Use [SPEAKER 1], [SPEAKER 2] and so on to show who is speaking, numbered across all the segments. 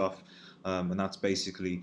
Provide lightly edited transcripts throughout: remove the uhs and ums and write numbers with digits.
[SPEAKER 1] stuff, and that's basically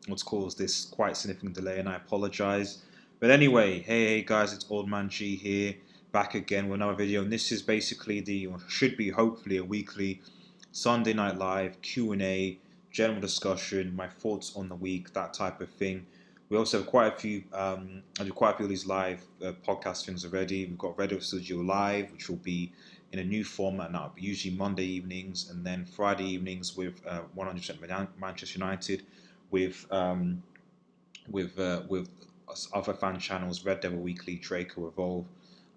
[SPEAKER 1] what's caused this quite significant delay, and I apologize. But anyway, hey guys, it's Old Man G here, back again with another video, and this is basically should be hopefully a weekly Sunday Night Live Q&A, general discussion, my thoughts on the week, that type of thing. We also have quite a few, I do quite a few of these live podcast things already. We've got REDEVILSTUDIO Live, which will be in a new format now, usually Monday evenings, and then Friday evenings with 100% Manchester United, with other fan channels, Red Devil Weekly, Draco Evolve,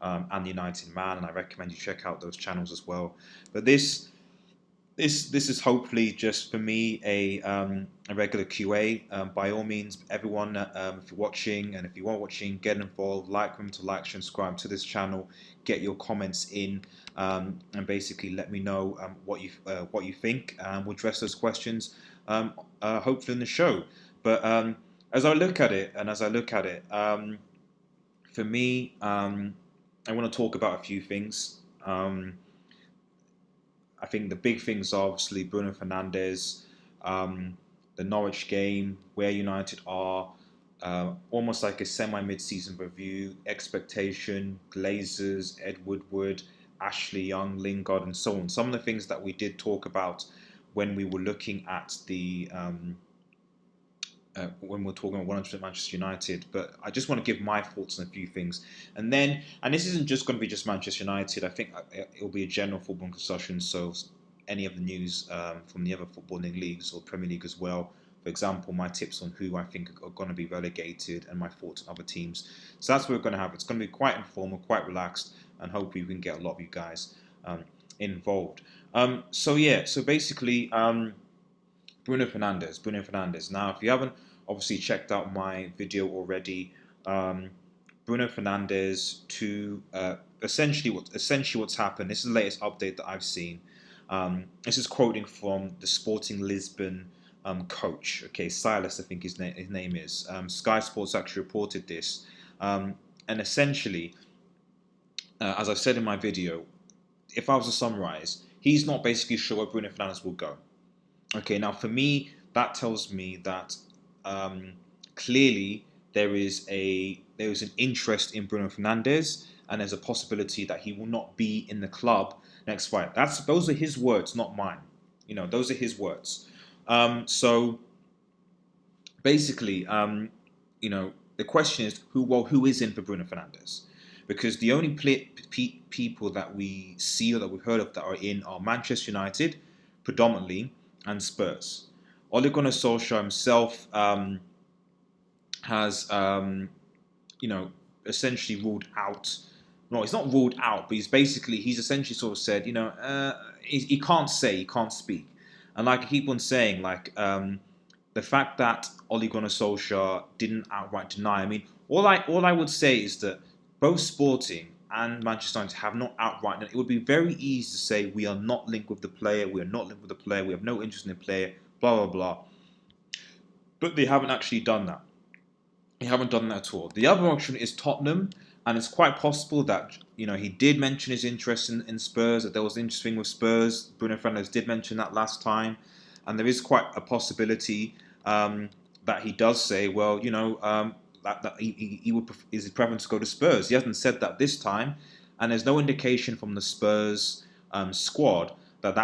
[SPEAKER 1] and the United Man, and I recommend you check out those channels as well. But this is hopefully just for me a regular QA. By all means, everyone, if you're watching and if you aren't watching, get involved. Remember to like, subscribe to this channel, get your comments in, and basically let me know what you think. We'll address those questions hopefully in the show. But as I look at it, for me, I want to talk about a few things. I think the big things are obviously Bruno Fernandes, the Norwich game, where United are, almost like a semi-mid-season review, expectation, Glazers, Ed Woodward, Ashley Young, Lingard, and so on. Some of the things that we did talk about when we were looking at the when we're talking about 100% Manchester United, but I just want to give my thoughts on a few things. And this isn't just going to be just Manchester United. I think it'll be a general football discussion, so any of the news from the other footballing leagues or Premier League as well. For example, my tips on who I think are going to be relegated and my thoughts on other teams. So that's what we're going to have. It's going to be quite informal, quite relaxed, and hopefully we can get a lot of you guys involved. So basically, Bruno Fernandes. Now, if you haven't obviously checked out my video already, Bruno Fernandes to essentially what's happened. This is the latest update that I've seen. This is quoting from the Sporting Lisbon coach. Okay, Silas, I think his name is. Sky Sports actually reported this, and essentially, as I've said in my video, if I was to summarize, he's not basically sure where Bruno Fernandes will go. Okay, now for me, that tells me that clearly there is an interest in Bruno Fernandes, and there's a possibility that he will not be in the club next fight. Those are his words, not mine. Those are his words. So basically, the question is who is in for Bruno Fernandes? Because the only people that we see or that we've heard of that are in are Manchester United, predominantly, and Spurs. Ole Gunnar Solskjaer himself has, essentially ruled out. No, he's not ruled out, but he's essentially sort of said, he can't speak. And like I keep on saying, the fact that Ole Gunnar Solskjaer didn't outright deny. I mean, all I would say is that both Sporting and Manchester United have not outright. It would be very easy to say we are not linked with the player, we have no interest in the player, blah, blah, blah. But they haven't actually done that. They haven't done that at all. The other option is Tottenham, and it's quite possible that he did mention his interest in Spurs, that there was interesting with Spurs. Bruno Fernandes did mention that last time, and there is quite a possibility that he does say, well, that he would is his preference to go to Spurs. He hasn't said that this time, and there's no indication from the Spurs squad that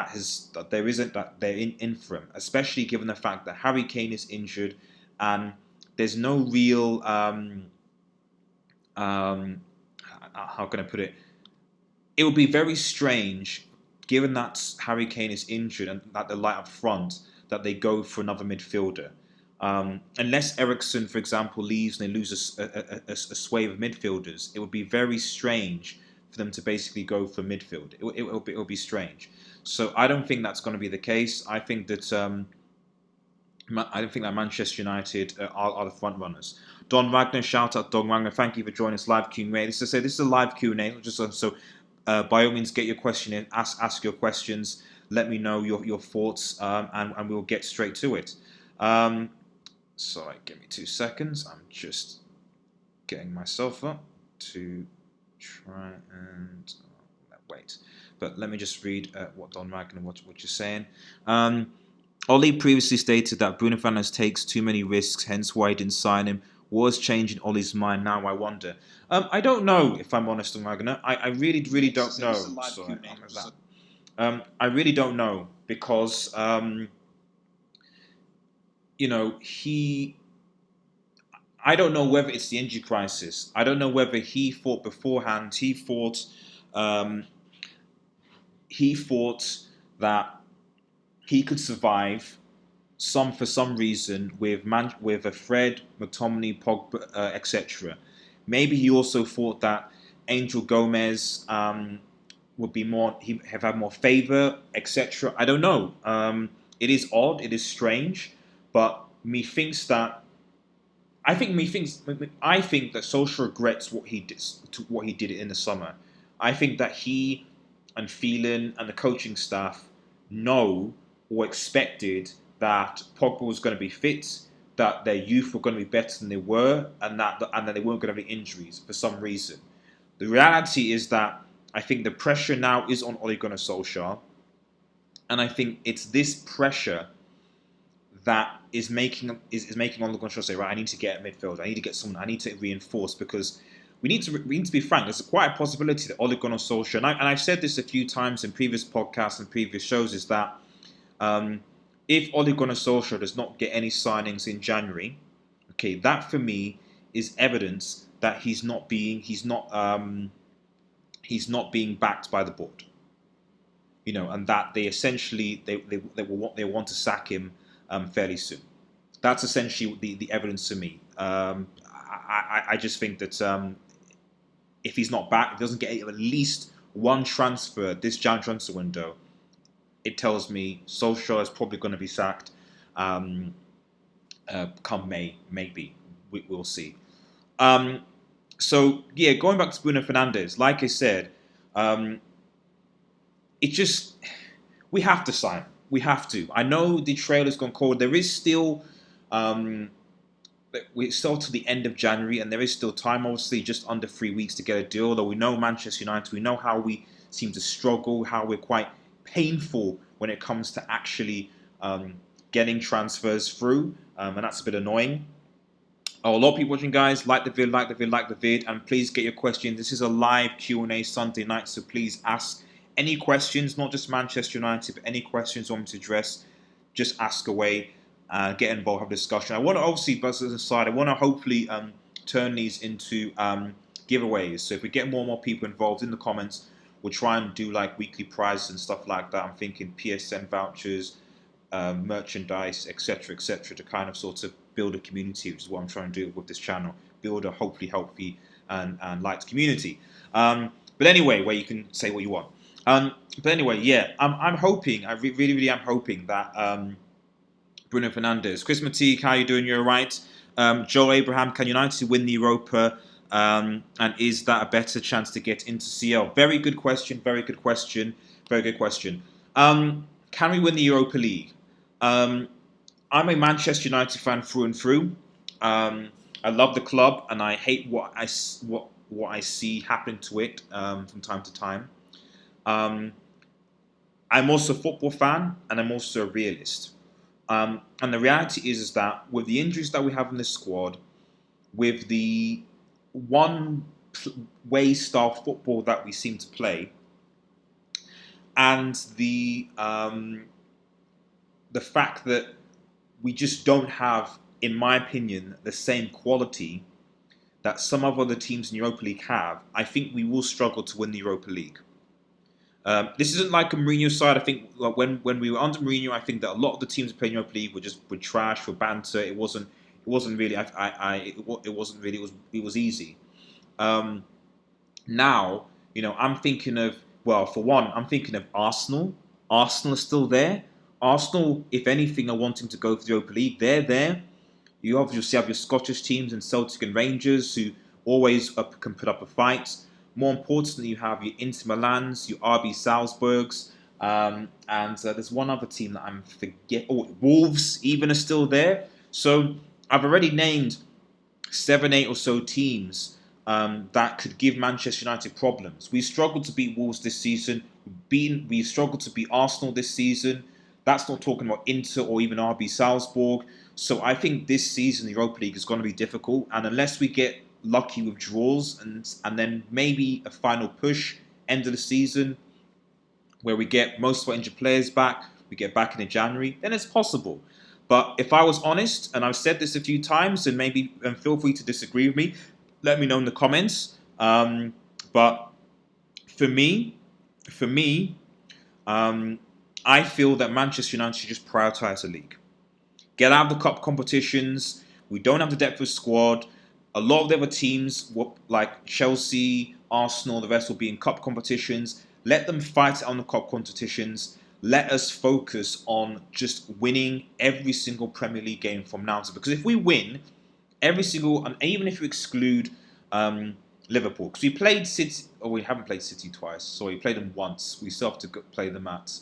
[SPEAKER 1] they're in for him, especially given the fact that Harry Kane is injured, and there's no real how can I put it? It would be very strange, given that Harry Kane is injured and that they're light up front, that they go for another midfielder. Unless Eriksen, for example, leaves and they lose a swathe of midfielders, it would be very strange for them to basically go for midfield. It will be strange. So I don't think that's going to be the case. I think that Manchester United are the front runners. Don Wagner, shout out Don Wagner. Thank you for joining us live Q&A. This is a live Q&A. By all means, get your question in. Ask your questions. Let me know your thoughts, and we'll get straight to it. Sorry, give me 2 seconds. I'm just getting myself up to try and wait. But let me just read what Don Wagner, what you're saying. Oli previously stated that Bruno Fernandes takes too many risks, hence why he didn't sign him. Was changing Ollie's mind now, I wonder. I don't know, if I'm honest, Magna. I really, really don't know. Sorry, I really don't know because, he. I don't know whether it's the injury crisis. I don't know whether he thought beforehand. Um, he thought that he could survive for some reason with a Fred, McTominay, Pogba, etc. Maybe he also thought that Angel Gomez would be more, he have had more favour, etc. I don't know. It is odd. It is strange, but methinks that I think that Solskjaer regrets what he did in the summer. I think that he and Phelan and the coaching staff know or expected that Pogba was going to be fit, that their youth were going to be better than they were, and that they weren't going to have any injuries for some reason. The reality is that I think the pressure now is on Ole Gunnar Solskjaer, and I think it's this pressure that is making Ole Gunnar Solskjaer say, right, I need to get a midfield. I need to get someone. I need to reinforce because we need to be frank. There's quite a possibility that Ole Gunnar Solskjaer, and I've said this a few times in previous podcasts and previous shows, is that if Ole Gunnar Solskjaer does not get any signings in January, okay, that for me is evidence that he's not being backed by the board. And that they essentially they want to sack him fairly soon. That's essentially the evidence to me. I just think that if he's not back, if he doesn't get at least one transfer this Jan transfer window, it tells me Solskjaer is probably going to be sacked come May, maybe. We'll see. So, yeah, going back to Bruno Fernandes, like I said, it just, we have to sign him. We have to. I know the trailer's gone cold. There is still, we're still to the end of January, and there is still time, obviously, just under 3 weeks to get a deal. Though we know Manchester United, we know how we seem to struggle, how we're quite painful when it comes to actually getting transfers through, and that's a bit annoying. Oh, a lot of people watching, guys. Like the vid, and please get your questions. This is a live Q&A Sunday night, so please ask any questions, not just Manchester United, but any questions you want me to address. Just ask away, get involved, have a discussion. I want to obviously, buzz aside, I want to hopefully turn these into giveaways. So if we get more and more people involved in the comments, we'll try and do like weekly prizes and stuff like that. I'm thinking PSN vouchers, merchandise, etc., to kind of sort of build a community, which is what I'm trying to do with this channel. Build a hopefully healthy and liked community. But anyway, where you can say what you want. But anyway, yeah, I'm hoping, I really am hoping that Bruno Fernandes, Chris Matique, how you doing? You're right. Joel Abraham, can United win the Europa? And is that a better chance to get into CL? Very good question. Can we win the Europa League? I'm a Manchester United fan through and through. I love the club, and I hate what I see happen to it from time to time. I'm also a football fan, and I'm also a realist. And the reality is that with the injuries that we have in the squad, with the one-way style football that we seem to play, and the fact that we just don't have, in my opinion, the same quality that some of other teams in Europa League have, I think we will struggle to win the Europa League. This isn't like a Mourinho side. I think when we were under Mourinho, I think that a lot of the teams playing Europa League were trash, were banter. It wasn't really. It wasn't really. It was easy. Now, I'm thinking of, well, for one, I'm thinking of Arsenal. Arsenal are still there. Arsenal, if anything, are wanting to go for the Europa League. They're there. You obviously have your Scottish teams and Celtic and Rangers who always can put up a fight. More importantly, you have your Inter Milans, your RB Salzburgs, and there's one other team that I'm forgetting. Oh, Wolves even are still there. So I've already named 7, 8 or so teams that could give Manchester United problems. We struggled to beat Wolves this season. We've struggled to beat Arsenal this season. That's not talking about Inter or even RB Salzburg. So I think this season the Europa League is going to be difficult, and unless we get lucky with draws and then maybe a final push end of the season where we get most of our injured players back, we get back in January, then it's possible. But if I was honest, and I've said this a few times, and feel free to disagree with me, let me know in the comments. But for me, I feel that Manchester United should just prioritise the league. Get out of the cup competitions. We don't have the depth of squad. A lot of the other teams, like Chelsea, Arsenal, the rest will be in cup competitions. Let them fight on the cup competitions. Let us focus on just winning every single Premier League game from now on. Because if we win every single, and even if you exclude Liverpool, because we played City, or we haven't played City twice, so we played them once. We still have to play them at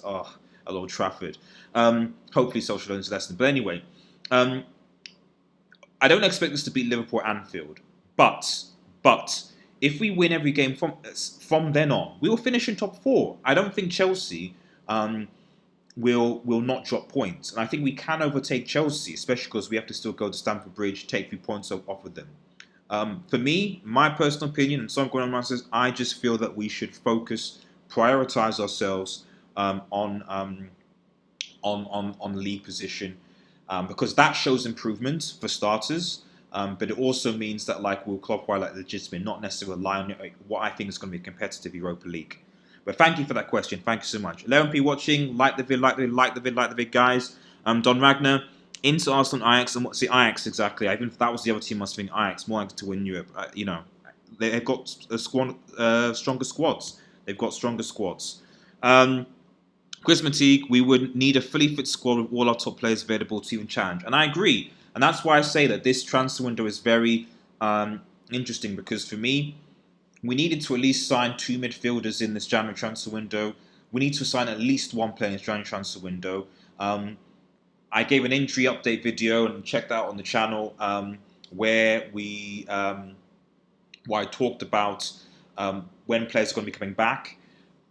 [SPEAKER 1] Old Trafford. Hopefully, Solskjaer learns a lesson. But anyway, I don't expect us to beat Liverpool at Anfield, but if we win every game from then on, we will finish in top 4. I don't think Chelsea will not drop points, and I think we can overtake Chelsea, especially because we have to still go to Stamford Bridge, take 3 points off of them. For me, my personal opinion, and some going on says, I just feel that we should prioritize ourselves on league position, because that shows improvement for starters. But it also means that we'll qualify legitimate, not necessarily rely on what I think is going to be a competitive Europa League. But thank you for that question. Thank you so much. 11p watching. Like the vid, guys. Don Ragnar. Into Arsenal and Ajax. And what's the Ajax exactly? I think that was the other team I was thinking Ajax. More likely to win Europe. They've got stronger squads. They've got stronger squads. Chris Matique, we would need a fully fit squad with all our top players available to even challenge. And I agree. And that's why I say that this transfer window is very interesting, because for me, we needed to at least sign 2 midfielders in this January transfer window. We need to sign at least 1 player in this January transfer window. I gave an injury update video, and check that out on the channel, where I talked about when players are going to be coming back.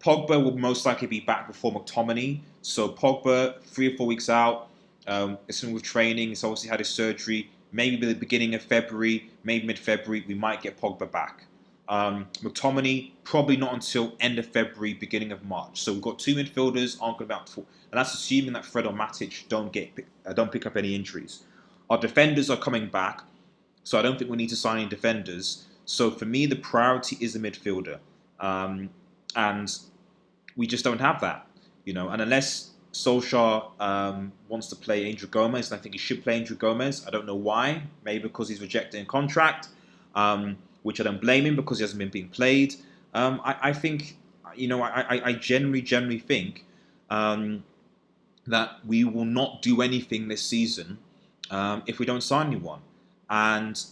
[SPEAKER 1] Pogba will most likely be back before McTominay. So Pogba, 3 or 4 weeks out. It's with training. He's obviously had his surgery. Maybe by the beginning of February, maybe mid-February, we might get Pogba back. McTominay, probably not until end of February, beginning of March. So we've got 2 midfielders, aren't going to be out for, and that's assuming that Fred or Matic don't pick up any injuries. Our defenders are coming back, so I don't think we need to sign any defenders. So for me, the priority is the midfielder, and we just don't have that, And unless Solskjaer wants to play Angel Gomez, and I think he should play Angel Gomez. I don't know why. Maybe because he's rejecting a contract. Which I don't blame him, because he hasn't been being played. I think, I generally think that we will not do anything this season if we don't sign anyone. And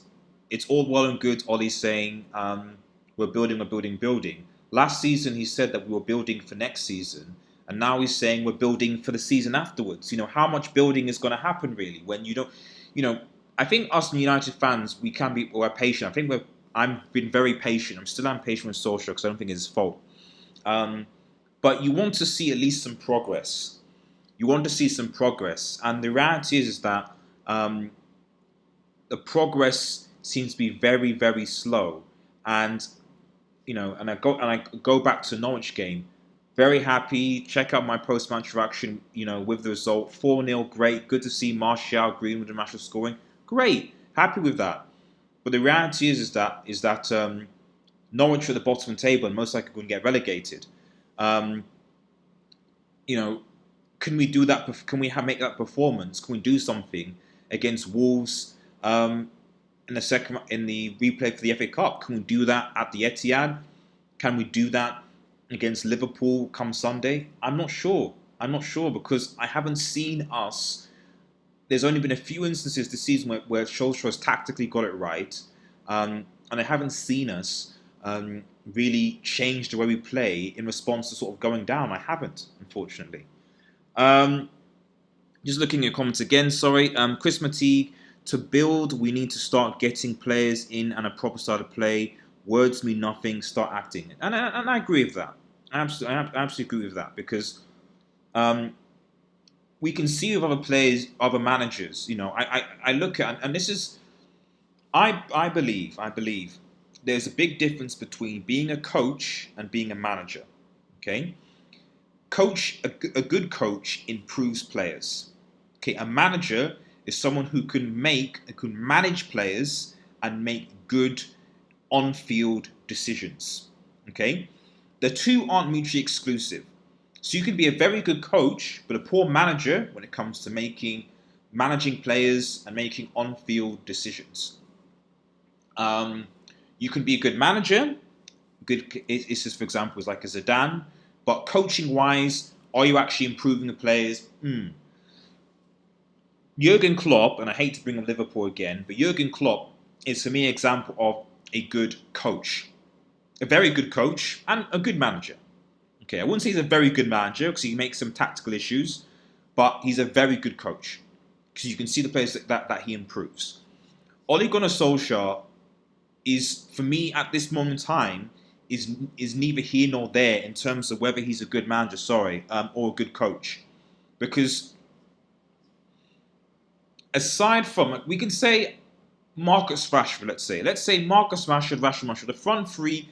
[SPEAKER 1] it's all well and good, Ollie saying we're building. Last season he said that we were building for next season, and now he's saying we're building for the season afterwards. How much building is going to happen really when you don't, I think us United fans, we're patient. I think I've been very patient. I'm still patient with Solskjaer because I don't think it's his fault. But you want to see at least some progress. And the reality is that the progress seems to be very, very slow. And and I go back to the Norwich game. Very happy. Check out my post-match reaction. With the result, 4-0. Great. Good to see Martial, Greenwood, and Rashford scoring. Great. Happy with that. But the reality is that Norwich are at the bottom of the table and most likely going to get relegated. Can we do that? Can we make that performance? Can we do something against Wolves in the replay for the FA Cup? Can we do that at the Etihad? Can we do that against Liverpool come Sunday? I'm not sure because I haven't seen us. There's only been a few instances this season where Solskjaer has tactically got it right, and I haven't seen us really change the way we play in response to sort of going down. I haven't, unfortunately. Just looking at comments again, sorry. Chris Matique, to build, we need to start getting players in and a proper style of play. Words mean nothing, start acting. And I agree with that. I absolutely agree with that because we can see with other players, other managers. I look at, and this is, I believe there's a big difference between being a coach and being a manager. Okay, a good coach improves players. Okay, a manager is someone who can manage players and make good on-field decisions. Okay, the two aren't mutually exclusive. So you can be a very good coach, but a poor manager when it comes to managing players and making on-field decisions. Um, you can be a good manager. Good, it's just for example, is like a Zidane. But coaching-wise, are you actually improving the players? Jurgen Klopp, and I hate to bring up Liverpool again, but Jurgen Klopp is for me an example of a good coach, a very good coach, and a good manager. Okay, I wouldn't say he's a very good manager because he makes some tactical issues, but he's a very good coach because you can see the players that he improves. Ole Gunnar Solskjaer is, for me at this moment in time, is neither here nor there in terms of whether he's a good manager, or a good coach, because aside from, we can say Marcus Rashford, let's say Marcus Rashford, the front three,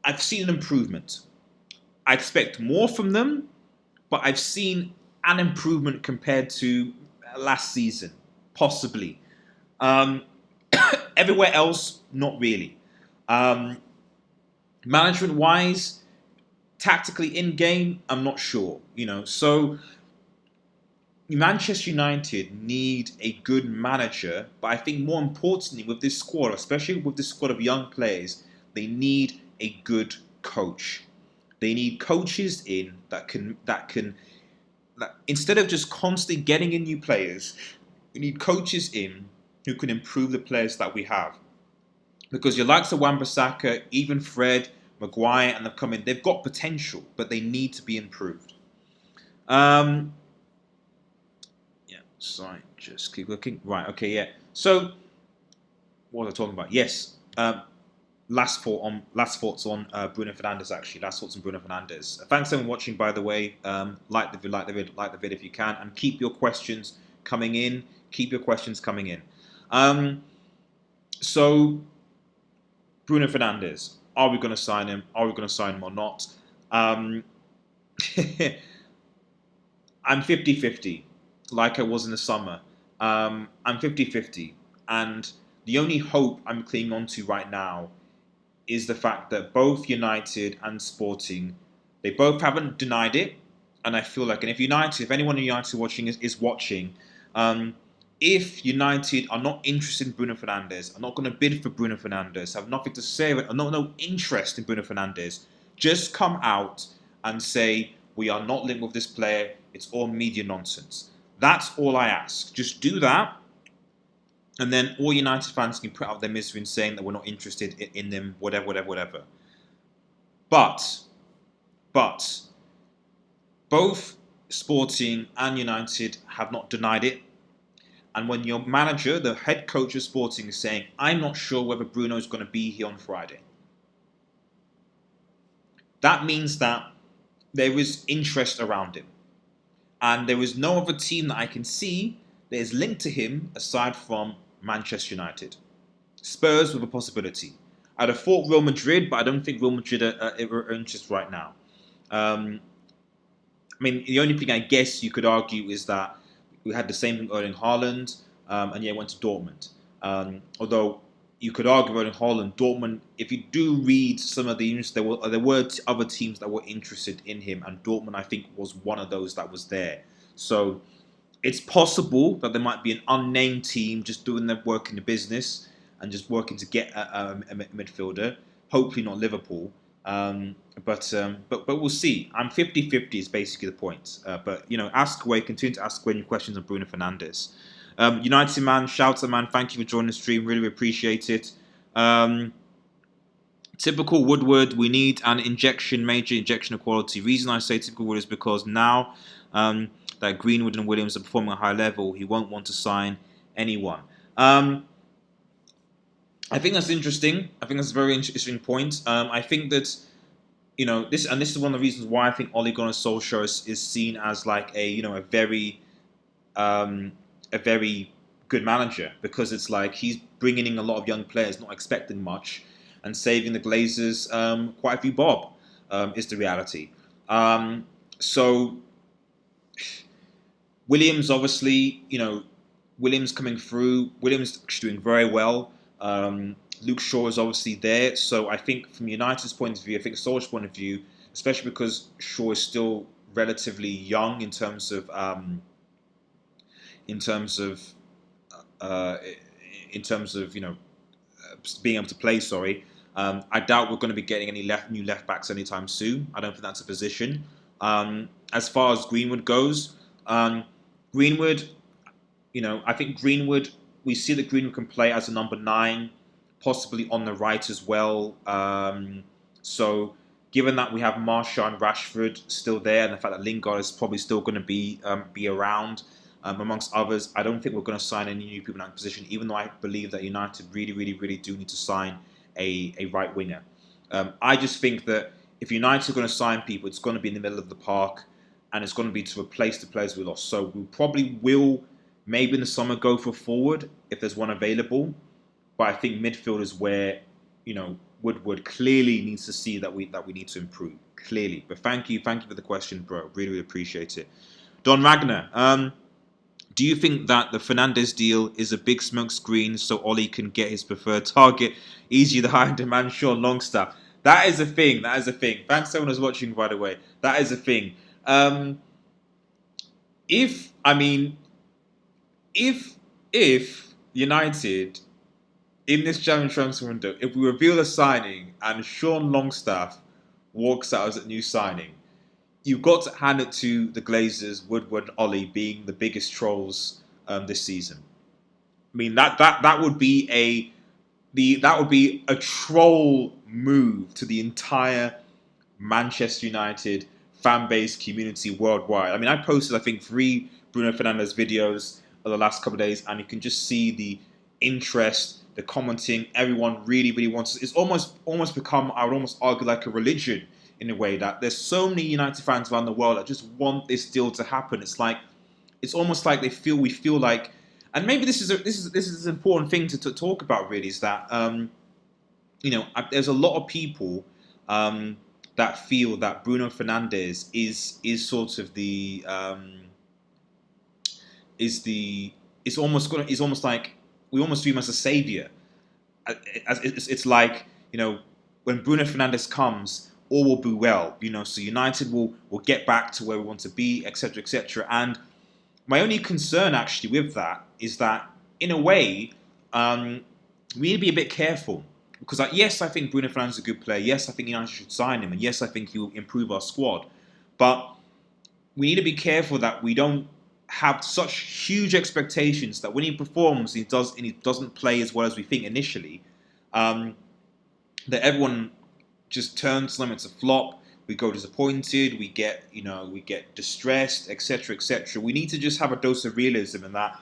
[SPEAKER 1] I've seen an improvement. I expect more from them, but I've seen an improvement compared to last season, possibly. Everywhere else, not really. Management-wise, tactically in-game, I'm not sure. So Manchester United need a good manager, but I think more importantly with this squad, especially with this squad of young players, they need a good coach. They need coaches in that instead of just constantly getting in new players, we need coaches in who can improve the players that we have. Because your likes of Wan-Bissaka, even Fred, Maguire, and they've got potential, but they need to be improved. Sorry, just keep looking. Right, okay, yeah. So, what was I talking about? Yes. Last thoughts on Bruno Fernandes. Actually, last thoughts on Bruno Fernandes. Thanks everyone watching. By the way, like the vid if you can, and keep your questions coming in. So Bruno Fernandes, are we going to sign him? Are we going to sign him or not? I'm 50-50, like I was in the summer. I'm 50-50, and the only hope I'm clinging on to right now is the fact that both United and Sporting, they both haven't denied it, and I feel like, and if anyone in United watching is watching, if United are not interested in Bruno Fernandes, are not going to bid for Bruno Fernandes, have nothing to say, are no interest in Bruno Fernandes, just come out and say, we are not linked with this player, it's all media nonsense. That's all I ask. Just do that, and then all United fans can put out their misery in saying that we're not interested in them, whatever. But both Sporting and United have not denied it. And when your manager, the head coach of Sporting, is saying, I'm not sure whether Bruno is going to be here on Friday, that means that there is interest around him. And there is no other team that I can see that is linked to him aside from Manchester United. Spurs with a possibility. I'd have thought Real Madrid, but I don't think Real Madrid are interested right now. I mean, the only thing I guess you could argue is that we had the same thing Erling Haaland, and went to Dortmund. Although you could argue Erling Haaland, Dortmund, if you do read some of the news, there were other teams that were interested in him, and Dortmund, I think, was one of those that was there. So it's possible that there might be an unnamed team just doing their work in the business and just working to get a midfielder. Hopefully not Liverpool. But we'll see. I'm 50-50 is basically the point. But, continue to ask away any questions on Bruno Fernandes. United man, Shouter man, thank you for joining the stream. Really appreciate it. Typical Woodward, we need an major injection of quality. Reason I say typical Woodward is because now that Greenwood and Williams are performing at a high level, he won't want to sign anyone. I think that's interesting. I think that's a very interesting point. I think that, this is one of the reasons why I think Ole Gunnar Solskjaer is seen as like a very a very good manager, because it's like he's bringing in a lot of young players, not expecting much, and saving the Glazers quite a few bob, is the reality. So Williams, obviously, Williams coming through. Williams doing very well. Luke Shaw is obviously there. So I think from United's point of view, I think Solskjaer's point of view, especially because Shaw is still relatively young in terms of in terms of uh, being able to play. Sorry, I doubt we're going to be getting any new left backs anytime soon. I don't think that's a position. As far as Greenwood goes, Greenwood, I think Greenwood. We see that Greenwood can play as a number 9, possibly on the right as well. So, given that we have Martial and Rashford still there, and the fact that Lingard is probably still going to be around, amongst others, I don't think we're going to sign any new people in that position. Even though I believe that United really, really, really do need to sign a right winger. I just think that if United are going to sign people, it's going to be in the middle of the park, and it's going to be to replace the players we lost. So we probably will, maybe in the summer, go for forward if there's one available. But I think midfield is where, Woodward clearly needs to see that we need to improve. Clearly. But thank you for the question, bro. Really, really appreciate it. Don Ragnar, do you think that the Fernandes deal is a big smokescreen so Ollie can get his preferred target? Easy the high demand Sean Longstaff. That is a thing. Thanks everyone who's watching, by the way. That is a thing. If United in this January transfer window, if we reveal a signing and Sean Longstaff walks out as a new signing, you've got to hand it to the Glazers, Woodward, Ollie being the biggest trolls this season. I mean that would be a troll move to the entire Manchester United fan base community worldwide. I mean, I posted I think 3 Bruno Fernandes videos over the last couple of days, and you can just see the interest, the commenting. Everyone really, really wants. It's almost become, I would almost argue, like a religion in a way, that there's so many United fans around the world that just want this deal to happen. It's almost like we feel like, and maybe this is an important thing to talk about. Really, is that there's a lot of people that feel that Bruno Fernandes is sort of it's almost like we almost view him as a savior. It's like, when Bruno Fernandes comes, all will be well. So United will get back to where we want to be, etc., etc. And my only concern actually with that is that, in a way, we need to be a bit careful. Because, yes, I think Bruno Fernandes is a good player. Yes, I think United should sign him. And yes, I think he will improve our squad. But we need to be careful that we don't have such huge expectations that when he performs and he doesn't play as well as we think initially, that everyone just turns them. It's a flop. We go disappointed. We get distressed, etc., etc. We need to just have a dose of realism in that.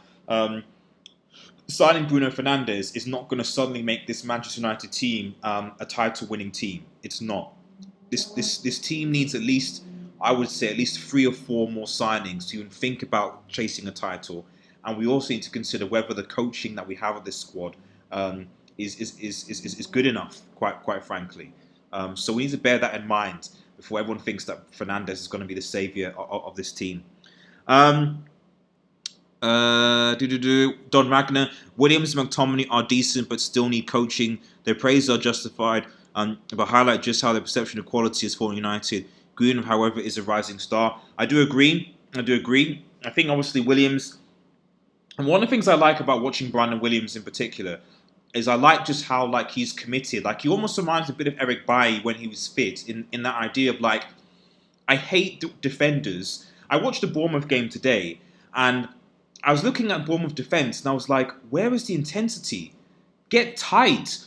[SPEAKER 1] Signing Bruno Fernandes is not going to suddenly make this Manchester United team a title-winning team. It's not. This team needs at least 3 or 4 more signings to even think about chasing a title. And we also need to consider whether the coaching that we have of this squad is good enough, quite frankly. So we need to bear that in mind before everyone thinks that Fernandes is going to be the saviour of this team. Don Ragnar, Williams and McTominay are decent but still need coaching. Their praise are justified, but highlight just how the perception of quality has fallen United. Greenwood, however, is a rising star. I do agree. I think obviously Williams, and one of the things I like about watching Brandon Williams in particular is I like just how he's committed. He almost reminds me a bit of Eric Bailly when he was fit, in that idea of I hate defenders. I watched the Bournemouth game today, and I was looking at Bournemouth defence, and I was like, where is the intensity? Get tight.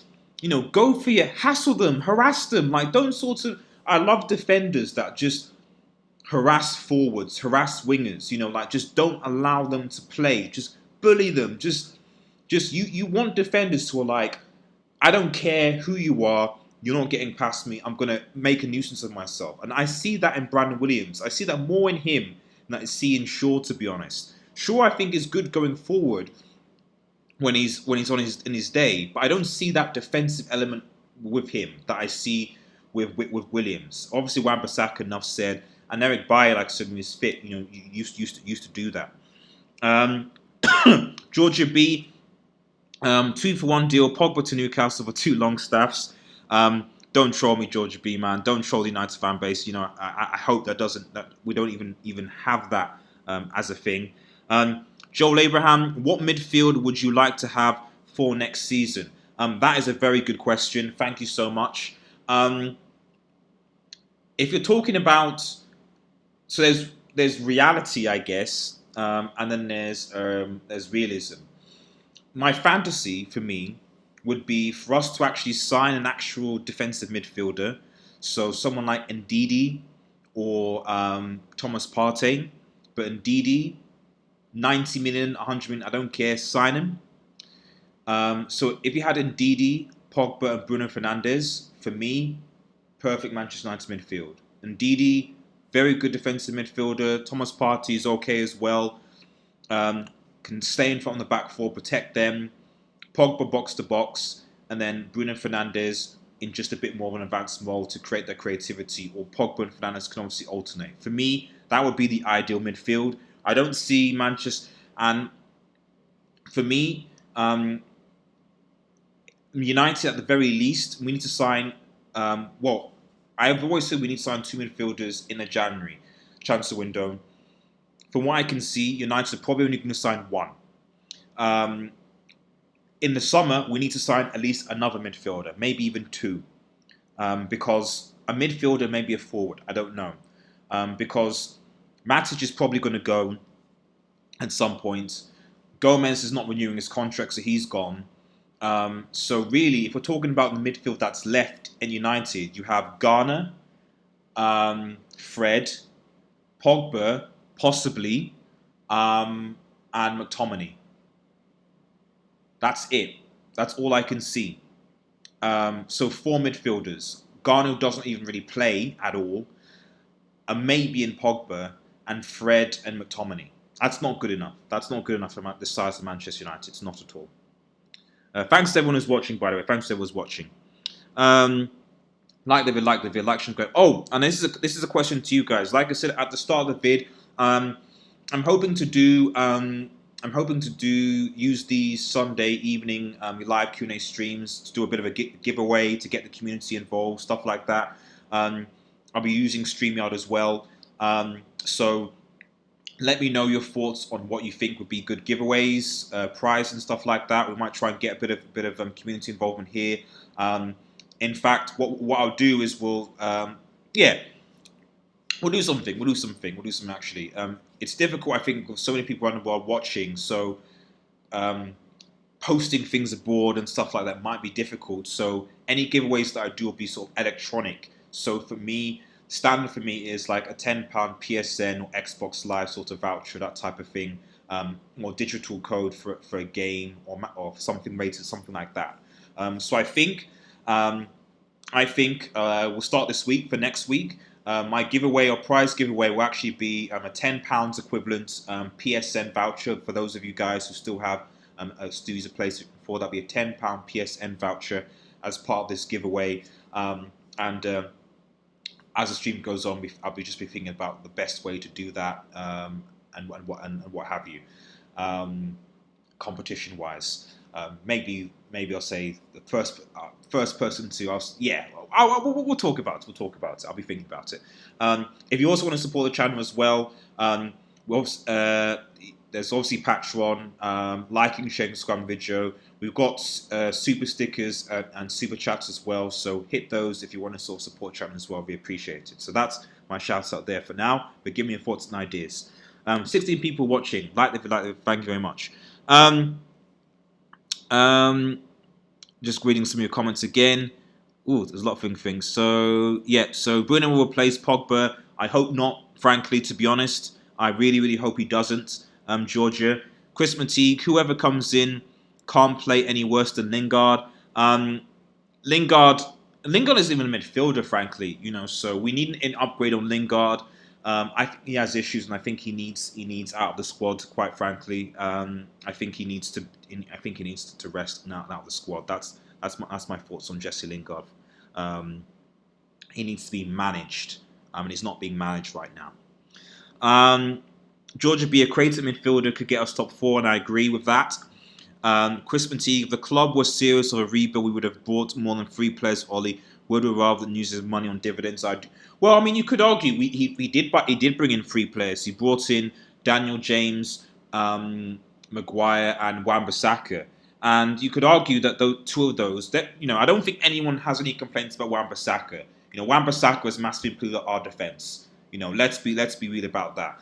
[SPEAKER 1] Go for you. Hassle them. Harass them. Don't sort of... I love defenders that just harass forwards, harass wingers, just don't allow them to play. Just bully them. You want defenders who are I don't care who you are, you're not getting past me, I'm going to make a nuisance of myself. And I see that in Brandon Williams. I see that more in him than I see in Shaw, to be honest. Shaw, I think, is good going forward when he's on his in his day, but I don't see that defensive element with him that I see with Williams. Obviously, Wan-Bissaka, enough said, and Eric Bailly, like I said, when he's fit, used to do that. Georgia B, 2-for-1 deal. Pogba to Newcastle for 2 long staffs. Don't troll me, Georgia B, man. Don't troll the United fan base. I hope that we don't even have that as a thing. Joel Abraham, what midfield would you like to have for next season? That is a very good question. Thank you so much. If you're talking about, so there's reality, I guess, and then there's realism. My fantasy for me would be for us to actually sign an actual defensive midfielder, so someone like Ndidi or Thomas Partey, but Ndidi, 90 million, 100 million, I don't care, sign him. So if you had Ndidi, Pogba, and Bruno Fernandes, for me, perfect Manchester United midfield. Ndidi, very good defensive midfielder. Thomas Partey is okay as well. Can stay in front of the back four, protect them. Pogba box to box, and then Bruno Fernandes in just a bit more of an advanced role to create that creativity. Or Pogba and Fernandes can obviously alternate. For me, that would be the ideal midfield. I don't see Manchester, and for me, United at the very least, we need to sign. I've always said we need to sign 2 midfielders in the January transfer window. From what I can see, United are probably only going to sign 1. In the summer, we need to sign at least another midfielder, maybe even 2, because a midfielder may be a forward. I don't know, because Matic is probably going to go at some point. Gomez is not renewing his contract, so he's gone. So really, if we're talking about the midfield that's left in United, you have Gunnar, Fred, Pogba, possibly, and McTominay. That's it. That's all I can see. So 4 midfielders. Gunnar doesn't even really play at all. Maybe in Pogba, and Fred and McTominay. That's not good enough. That's not good enough for the size of Manchester United. It's not at all. Thanks to everyone who's watching, by the way. Thanks to everyone who's watching. Like the vid, like, great. Oh, and this is a question to you guys. Like I said at the start of the vid, I'm hoping to use these Sunday evening live Q&A streams to do a bit of a giveaway to get the community involved, stuff like that. I'll be using StreamYard as well. So let me know your thoughts on what you think would be good giveaways, prize and stuff like that. We might try and get a bit of community involvement here. In fact, what I'll do is we'll do something. We'll do something actually. It's difficult, I think, with so many people around the world watching. So posting things aboard and stuff like that might be difficult. So any giveaways that I do will be sort of electronic. So for me, standard for me is like a £10 PSN or Xbox Live sort of voucher, that type of thing, or digital code for a game or something rated, something like that. So I think we'll start this week. For next week, my giveaway or prize giveaway will actually be a £10 equivalent PSN voucher for those of you guys who still have a Studios place before. That'll be a £10 PSN voucher as part of this giveaway. As the stream goes on, I'll be thinking about the best way to do that and what have you, competition wise. Maybe I'll say the first person to ask. Yeah, we'll talk about it. I'll be thinking about it. If you also want to support the channel as well, there's obviously Patreon, liking, sharing, subscribing video. We've got super stickers and super chats as well. So hit those if you want to sort of support the channel as well. We appreciate it. So that's my shout out there for now. But give me your thoughts and ideas. 16 people watching. Like the video. Thank you very much. Just reading some of your comments again. Ooh, there's a lot of things. So yeah. So Bruno will replace Pogba. I hope not. Frankly, to be honest, I really, really hope he doesn't. Georgia, Chris Mateague, whoever comes in can't play any worse than Lingard. Lingard isn't even a midfielder, frankly. So we need an upgrade on Lingard. I think he has issues, and I think he needs out of the squad. Quite frankly, I think he needs to rest now out of the squad. That's my thoughts on Jesse Lingard. He needs to be managed. And he's not being managed right now. Georgia B, a creative midfielder, could get us top 4, and I agree with that. Chris Monteague, if the club was serious of a rebuild, we would have brought more than 3 players. Ollie would have rather than use his money on dividends. Well, I mean, you could argue he did bring in 3 players. He brought in Daniel James, Maguire, and Wan-Bissaka. And you could argue that those 2 of those, I don't think anyone has any complaints about Wan-Bissaka. Wan-Bissaka has massively improved our defense. Let's be real about that.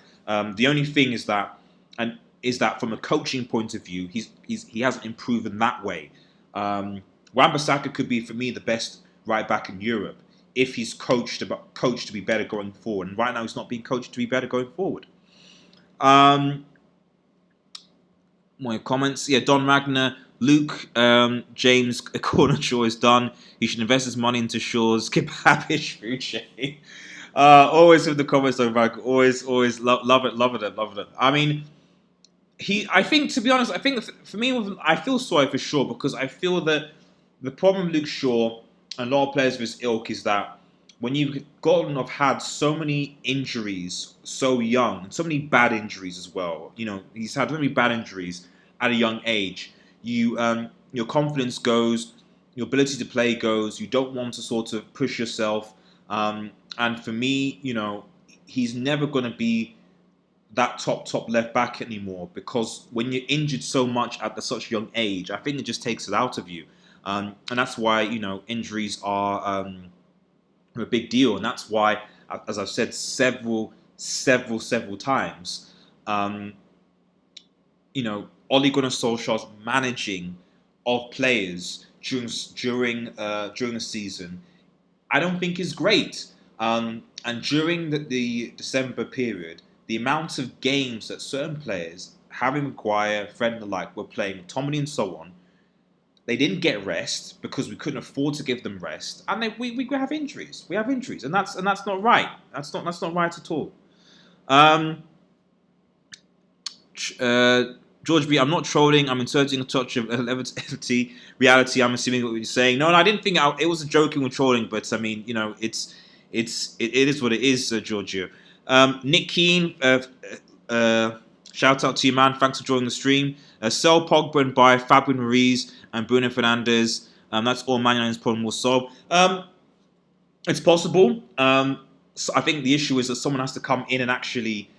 [SPEAKER 1] The only thing is that from a coaching point of view, he hasn't improved in that way. Wan-Bissaka could be, for me, the best right back in Europe if he's coached to be better going forward. And right now, he's not being coached to be better going forward. My comments, Don Ragnar, Luke, James Cornershaw is done. He should invest his money into Shaw's, skip Habish, Fuche. Always with the comments though, Rag. Always love it. I mean, I think, to be honest, for me, I feel sorry for Shaw because I feel that the problem with Luke Shaw and a lot of players of his ilk is that when you've had so many injuries so young, so many bad injuries as well. He's had so many bad injuries at a young age. Your confidence goes, your ability to play goes. You don't want to sort of push yourself. And for me, he's never going to be that top left back anymore because when you're injured so much at such a young age, I think it just takes it out of you. And that's why, injuries are a big deal. And that's why, as I've said several times, Ole Gunnar Solskjaer's managing of players during the season, I don't think is great. And during the December period, the amount of games that certain players, Harry Maguire, Fred and the like, were playing, Tomlin and so on, they didn't get rest because we couldn't afford to give them rest, and we have injuries. We have injuries, and that's not right. That's not right at all. George B, I'm not trolling. I'm inserting a touch of reality. I'm assuming what you're saying. No, I didn't think it was a joking with trolling, but I mean, it is what it is, Giorgio. Nick Keane, shout out to you, man. Thanks for joining the stream. Sell Pogba and buy Fabian Ruiz and Bruno Fernandes. That's all Man United's problem will solve. It's possible. So I think the issue is that someone has to come in and actually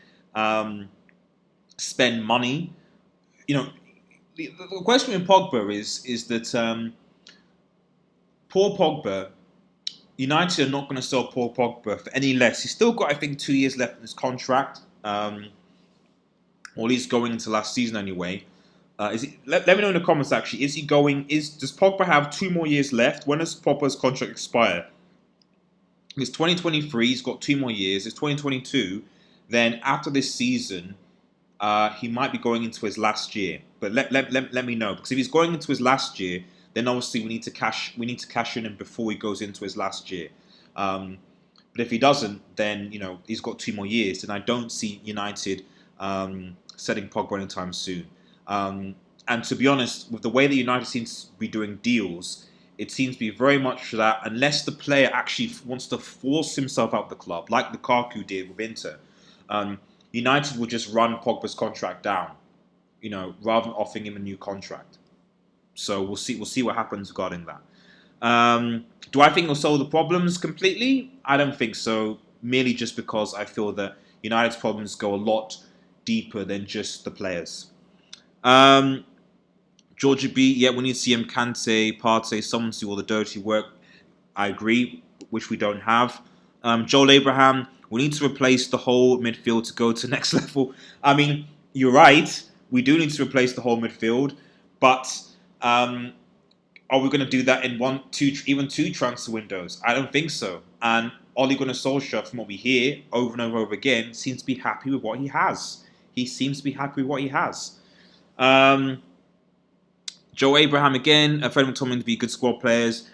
[SPEAKER 1] spend money. The question with Pogba is that poor Pogba, United are not going to sell Paul Pogba for any less. He's still got, I think, 2 years left in his contract. Or he's going into last season anyway. Let me know in the comments, actually. Does Pogba have 2 more years left? When does Pogba's contract expire? It's 2023. He's got 2 more years. It's 2022. Then after this season, he might be going into his last year. But let me know. Because if he's going into his last year, then obviously we need to cash in him before he goes into his last year. But if he doesn't, then he's got 2 more years, and I don't see United selling Pogba anytime soon. And to be honest, with the way that United seems to be doing deals, it seems to be very much that unless the player actually wants to force himself out the club, like Lukaku did with Inter, United will just run Pogba's contract down, rather than offering him a new contract. So we'll see what happens regarding that. Do I think it'll solve the problems completely? I don't think so. Merely just because I feel that United's problems go a lot deeper than just the players. Georgia B, we need CM Kante, Partey, someone to do all the dirty work. I agree, which we don't have. Joel Abraham, we need to replace the whole midfield to go to the next level. I mean, you're right. We do need to replace the whole midfield, but are we going to do that in 1, 2, even 2 transfer windows? I don't think so. And Ole Gunnar Solskjaer, from what we hear over and over again, seems to be happy with what he has. Joe Abraham again, Fred McTominay to be good squad players.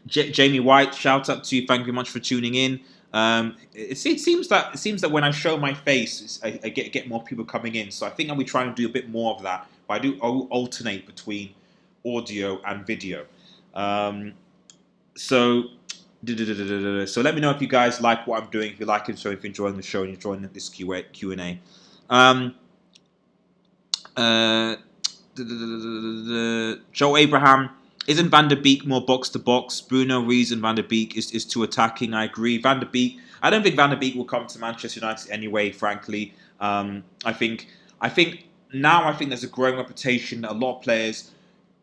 [SPEAKER 1] Jamie White, shout out to you. Thank you very much for tuning in. It seems that when I show my face, I get more people coming in. So I think I'll be trying to do a bit more of that. But I'll alternate between audio and video. Um, so so let me know if you guys like what I'm doing. If you like it, so if you're enjoying the show and you're enjoying this Q&A. Um, uh, Joe Abraham, isn't Van der Beek more box to box? Bruno Ruiz and Van der Beek is too attacking. I agree. Van der Beek. I don't think Van der Beek will come to Manchester United anyway. Frankly, I think now there's a growing reputation that a lot of players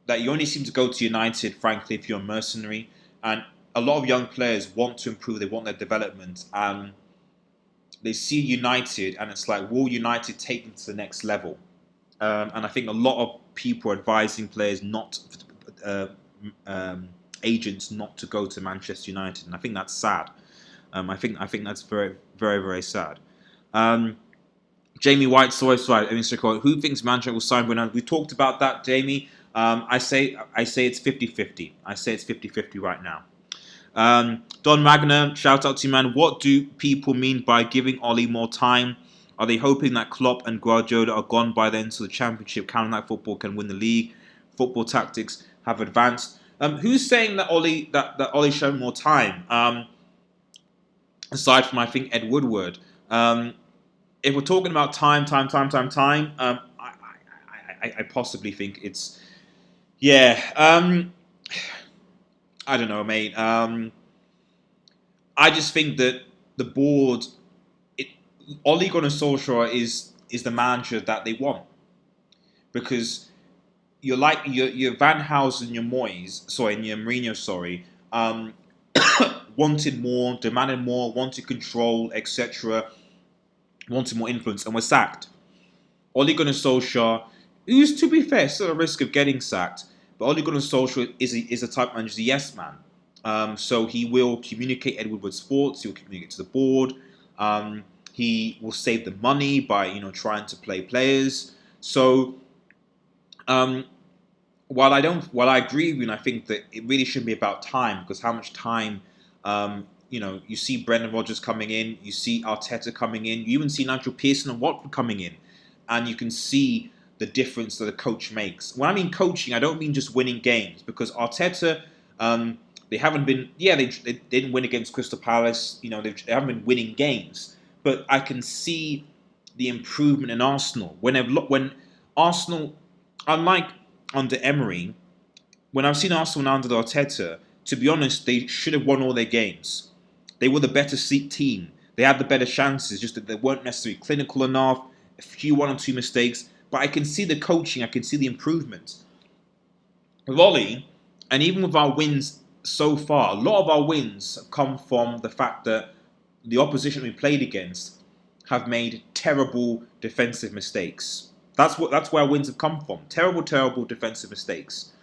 [SPEAKER 1] that you only seem to go to United, frankly, if you're a mercenary, and a lot of young players want to improve. They want their development, and they see United, and it's like, will United take them to the next level? And I think a lot of people are advising players not, agents not to go to Manchester United, and I think that's sad. I think that's very, very, very sad. Jamie White, who thinks Manchester will sign Bruno? We talked about that, Jamie. I say it's 50-50. I say it's 50-50 right now. Don Magna, shout out to you, man. What do people mean by giving Ollie more time? Are they hoping that Klopp and Guardiola are gone by then so the Championship, Counter-Attack football can win the league? Football tactics have advanced. Who's saying that Ollie showed more time? Aside from, I think, Ed Woodward. If we're talking about time, I possibly think it's... Yeah. I don't know, mate. I just think that the board... Ole Gunnar Solskjaer is the manager that they want, because you're like your Van Housen, your Mourinho, wanted more, demanded more, wanted control, etc., wanted more influence, and was sacked. Ole Gunnar Solskjaer, who's, to be fair, still at risk of getting sacked, but Ole Gunnar Solskjaer is a type manager, he's a yes man. So he will communicate Ed Woodward's thoughts. He will communicate to the board. He will save the money by trying to play players. So while I agree with you, and I think that it really shouldn't be about time, because how much time, you see Brendan Rodgers coming in, you see Arteta coming in, you even see Nigel Pearson and Watford coming in, and you can see the difference that a coach makes. When I mean coaching, I don't mean just winning games, because Arteta, they haven't been, they didn't win against Crystal Palace, they haven't been winning games, but I can see the improvement in Arsenal. When Arsenal, unlike under Emery, when I've seen Arsenal now under Arteta, to be honest, they should have won all their games. They were the better team. They had the better chances, just that they weren't necessarily clinical enough, a few 1 or 2 mistakes. But I can see the coaching, I can see the improvement. With Ollie, and even with our wins so far, a lot of our wins have come from the fact that the opposition we played against have made terrible defensive mistakes. That's where our wins have come from. Terrible defensive mistakes.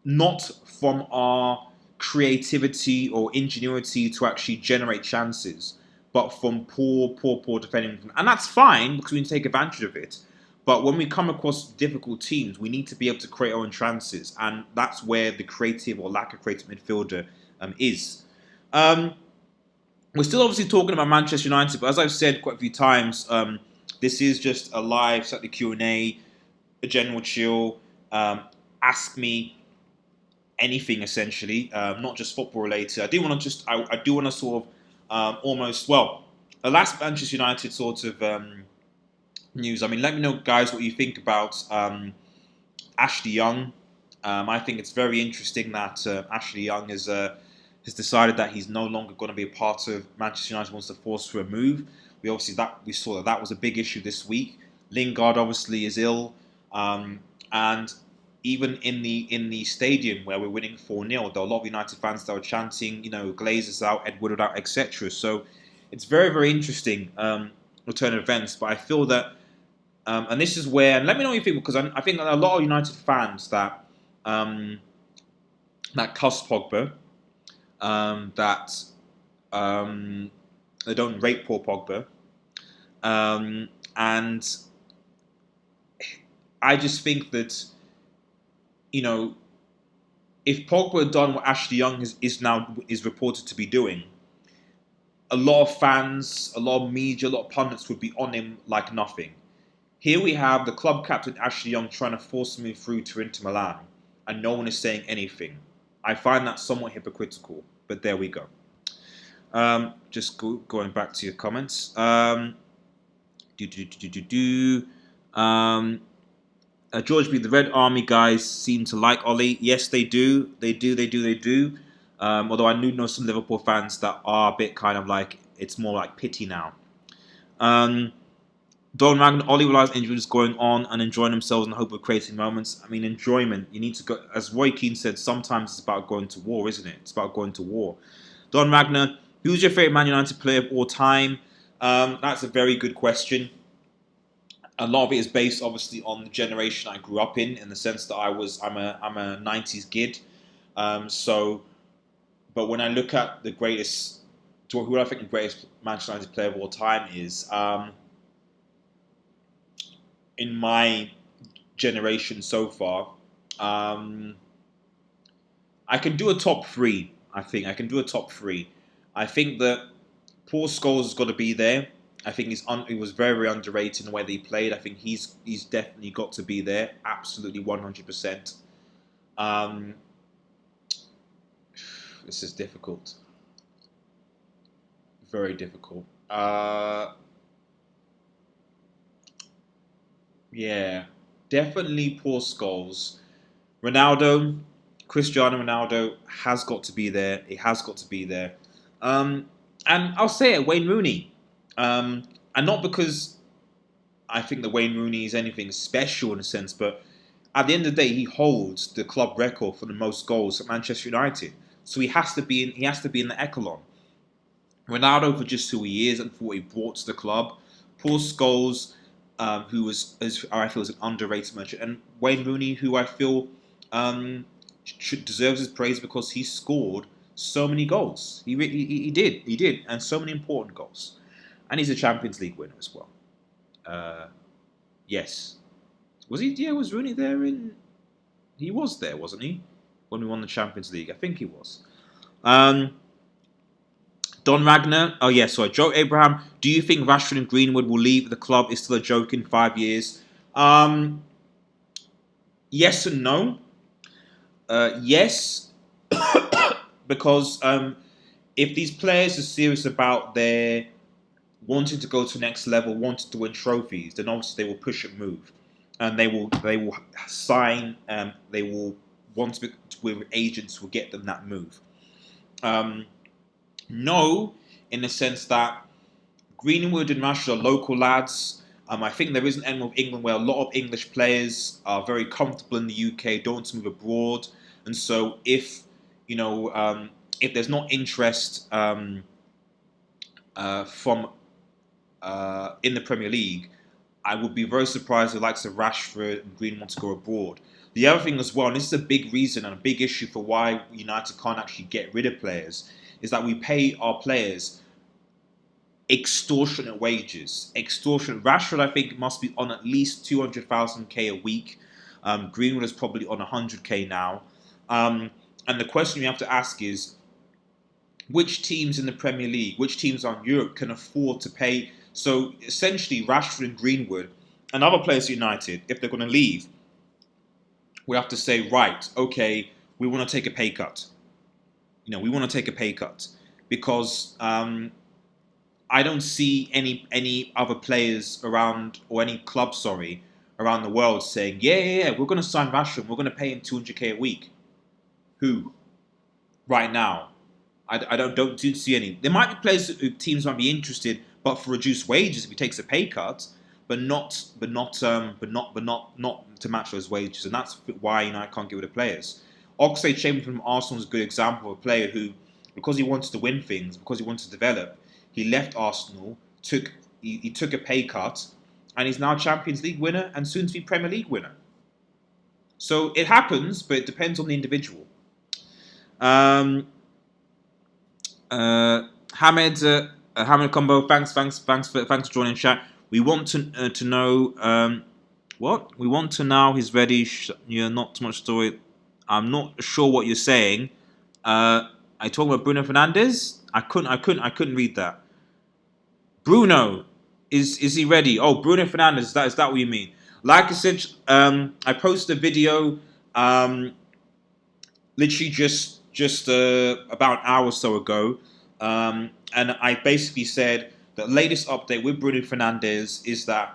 [SPEAKER 1] Not from our creativity or ingenuity to actually generate chances, but from poor defending. And that's fine, because we can take advantage of it. But when we come across difficult teams, we need to be able to create our own chances. And that's where the creative or lack of creative midfielder is. We're still obviously talking about Manchester United, but as I've said quite a few times, this is just a live Saturday Q&A, a general chill. Ask me anything, essentially, not just football related. I do want to sort of the last Manchester United sort of news. I mean, let me know, guys, what you think about Ashley Young. I think it's very interesting that Ashley Young has decided that he's no longer going to be a part of Manchester United, wants to force for a move. We saw that was a big issue this week. Lingard obviously is ill, and even in the stadium where we're winning 4-0, there are a lot of United fans that were chanting, Glazers out, Ed Woodward out, etc. So it's very, very interesting return of events. But I feel that, and this is where, and let me know what you think, because I think a lot of United fans that cuss Pogba, that they don't rate poor Pogba, and I just think that if Pogba had done what Ashley Young is reported to be doing, a lot of fans, a lot of media, a lot of pundits would be on him like nothing. Here we have the club captain Ashley Young trying to force him through to Inter Milan, and no one is saying anything. I find that somewhat hypocritical, but there we go. Going back to your comments. George B, the Red Army guys seem to like Ollie. Yes, they do. They do. Although I do know some Liverpool fans that are a bit kind of like, it's more like pity now. Don Ragnar, Ollie relies on injuries going on and enjoying themselves in the hope of creating moments. I mean, enjoyment, you need to go, as Roy Keane said, sometimes it's about going to war, isn't it? It's about going to war. Don Ragnar, who's your favourite Man United player of all time? That's a very good question. A lot of it is based, obviously, on the generation I grew up in the sense that I'm a 90s kid. But when I look at the greatest, who I think the greatest Manchester United player of all time is, in my generation so far, I can do a top three. I think I can do a top three. I think that Paul Scholes has got to be there. I think he was very, very underrated in the way that he played. I think he's definitely got to be there. Absolutely 100%. This is difficult. Very difficult. Yeah, definitely Paul Scholes. Cristiano Ronaldo has got to be there. It has got to be there. And I'll say it, Wayne Rooney. And not because I think that Wayne Rooney is anything special in a sense, but at the end of the day, he holds the club record for the most goals at Manchester United. So he has to be in the echelon. Ronaldo for just who he is and for what he brought to the club. Paul Scholes, who I feel is an underrated merchant, and Wayne Rooney, who I feel deserves his praise because he scored so many goals. He did, and so many important goals. And he's a Champions League winner as well. Yes. Was he? Yeah, was Rooney there He was there, wasn't he? When we won the Champions League. I think he was. Don Ragnar. Oh, yeah, sorry. Joe Abraham. Do you think Rashford and Greenwood will leave the club? Is still a joke in 5 years? Yes and no. Yes. Because if these players are serious about their wanting to go to the next level, wanting to win trophies, then obviously they will push and move, and they will sign. They will want to be with agents who will get them that move. No, in the sense that Greenwood and Rashford are local lads. I think there is an element of England where a lot of English players are very comfortable in the UK, don't want to move abroad, and so if there's not interest from in the Premier League, I would be very surprised if the likes of Rashford and Green want to go abroad. The other thing as well, and this is a big reason and a big issue for why United can't actually get rid of players, is that we pay our players extortionate wages. Rashford, I think, must be on at least 200,000 a week. Greenwood is probably on 100k now. And the question you have to ask is, which teams in the Premier League, which teams in Europe can afford to pay? So essentially, Rashford and Greenwood and other players at United, if they're going to leave, we have to say, right, okay, we want to take a pay cut. We want to take a pay cut because I don't see any other players around, or any club, around the world saying, yeah, we're going to sign Rashford, we're going to pay him 200k a week. Who? Right now. I don't see any. There might be players who teams might be interested, but for reduced wages if he takes a pay cut, but not to match those wages, and that's why I can't get rid of players. Oxlade-Chamberlain from Arsenal is a good example of a player who, because he wanted to win things, because he wanted to develop, he left Arsenal, he took a pay cut, and he's now Champions League winner and soon to be Premier League winner. So it happens, but it depends on the individual. Hamed Combo, thanks for joining chat. We want to know what we want to know. He's ready. Not too much story. I'm not sure what you're saying. I talk about Bruno Fernandes. I couldn't read that. Bruno, is he ready? Oh, Bruno Fernandes. Is that what you mean? Like I said, I posted a video, literally just about an hour or so ago, and I basically said the latest update with Bruno Fernandes is that,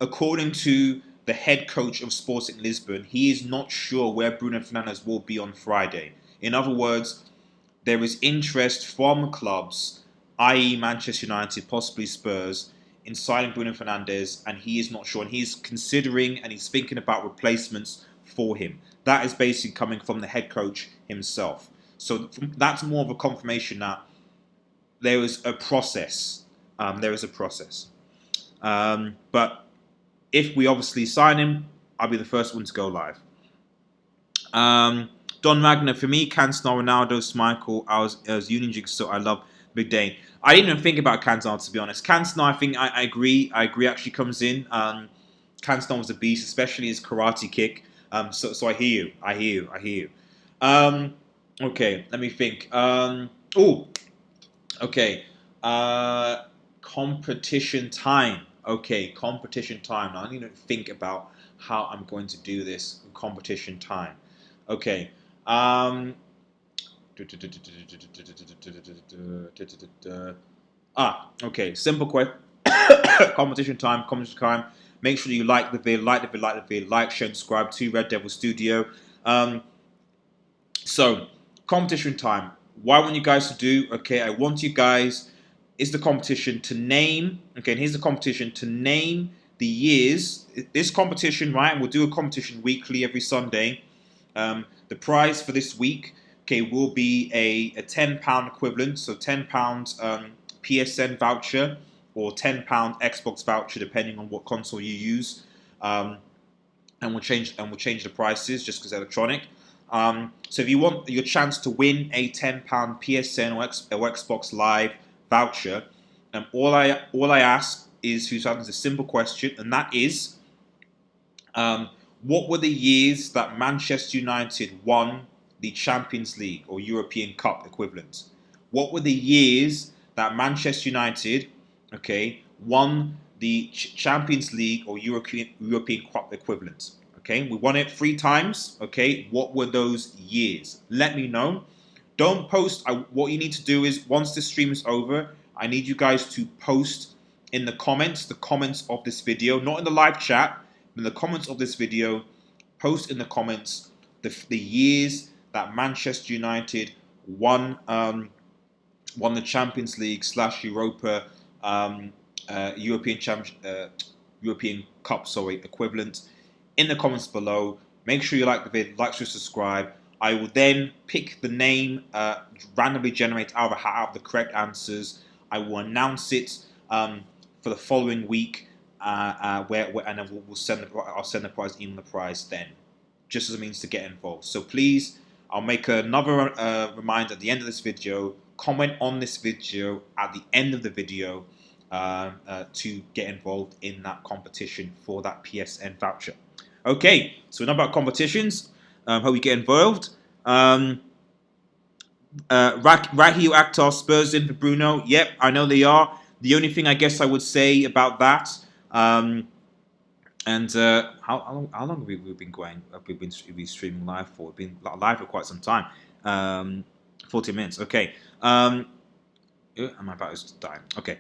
[SPEAKER 1] according to the head coach of Sporting Lisbon, he is not sure where Bruno Fernandes will be on Friday. In other words, there is interest from clubs, i.e. Manchester United, possibly Spurs, in signing Bruno Fernandes, and he is not sure. And he's considering and he's thinking about replacements for him. That is basically coming from the head coach himself. So that's more of a confirmation that there is a process. But if we obviously sign him, I'll be the first one to go live. Don Magna, for me, Cantona, Ronaldo, Schmeichel, I was Union Jigsaw, I love Big Dane. I didn't even think about Cantona, to be honest. Cantona, I think I agree actually comes in. Cantona was a beast, especially his karate kick. So I hear you. Okay, let me think. Okay. Competition time. Okay, competition time. Now I need to think about how I'm going to do this. Competition time. Okay. Okay. Simple question. Competition time. Make sure you like the video, like, share, and subscribe to Red Devil Studio. So, competition time. What I want you guys to do, okay, I want you guys, is the competition to name, okay, and here's the competition to name the years. This competition, right, and we'll do a competition weekly every Sunday. The prize for this week, okay, will be a £10 equivalent, so £10 PSN voucher or £10 Xbox voucher, depending on what console you use. And we'll change the prices just because they're electronic. So if you want your chance to win a £10 PSN or Xbox Live voucher, all I ask is to answer a simple question, and that is, what were the years that Manchester United won the Champions League or European Cup equivalent? What were the years that Manchester United, okay, won the Champions League or European Cup equivalent? Okay, we won it 3 times. Okay, what were those years? Let me know. Don't post. What you need to do is, once the stream is over, I need you guys to post in the comments of this video, not in the live chat, in the comments of this video. Post in the comments the years that Manchester United won the Champions League / Europa European Cup, equivalent. In the comments below. Make sure you like the video, like, subscribe. I will then pick the name, randomly generate out of the correct answers. I will announce it for the following week, and then I'll send the prize, email the prize then, just as a means to get involved. So please, I'll make another reminder at the end of this video. Comment on this video at the end of the video to get involved in that competition for that PSN voucher. Okay, so enough about competitions. Hope you get involved. Rahil Akhtar, Spurs in for Bruno. Yep, I know they are. The only thing I guess I would say about that, how long have we been going? We've been streaming live for. We've been live for quite some time. 40 minutes. Okay. My battery's is dying. Okay.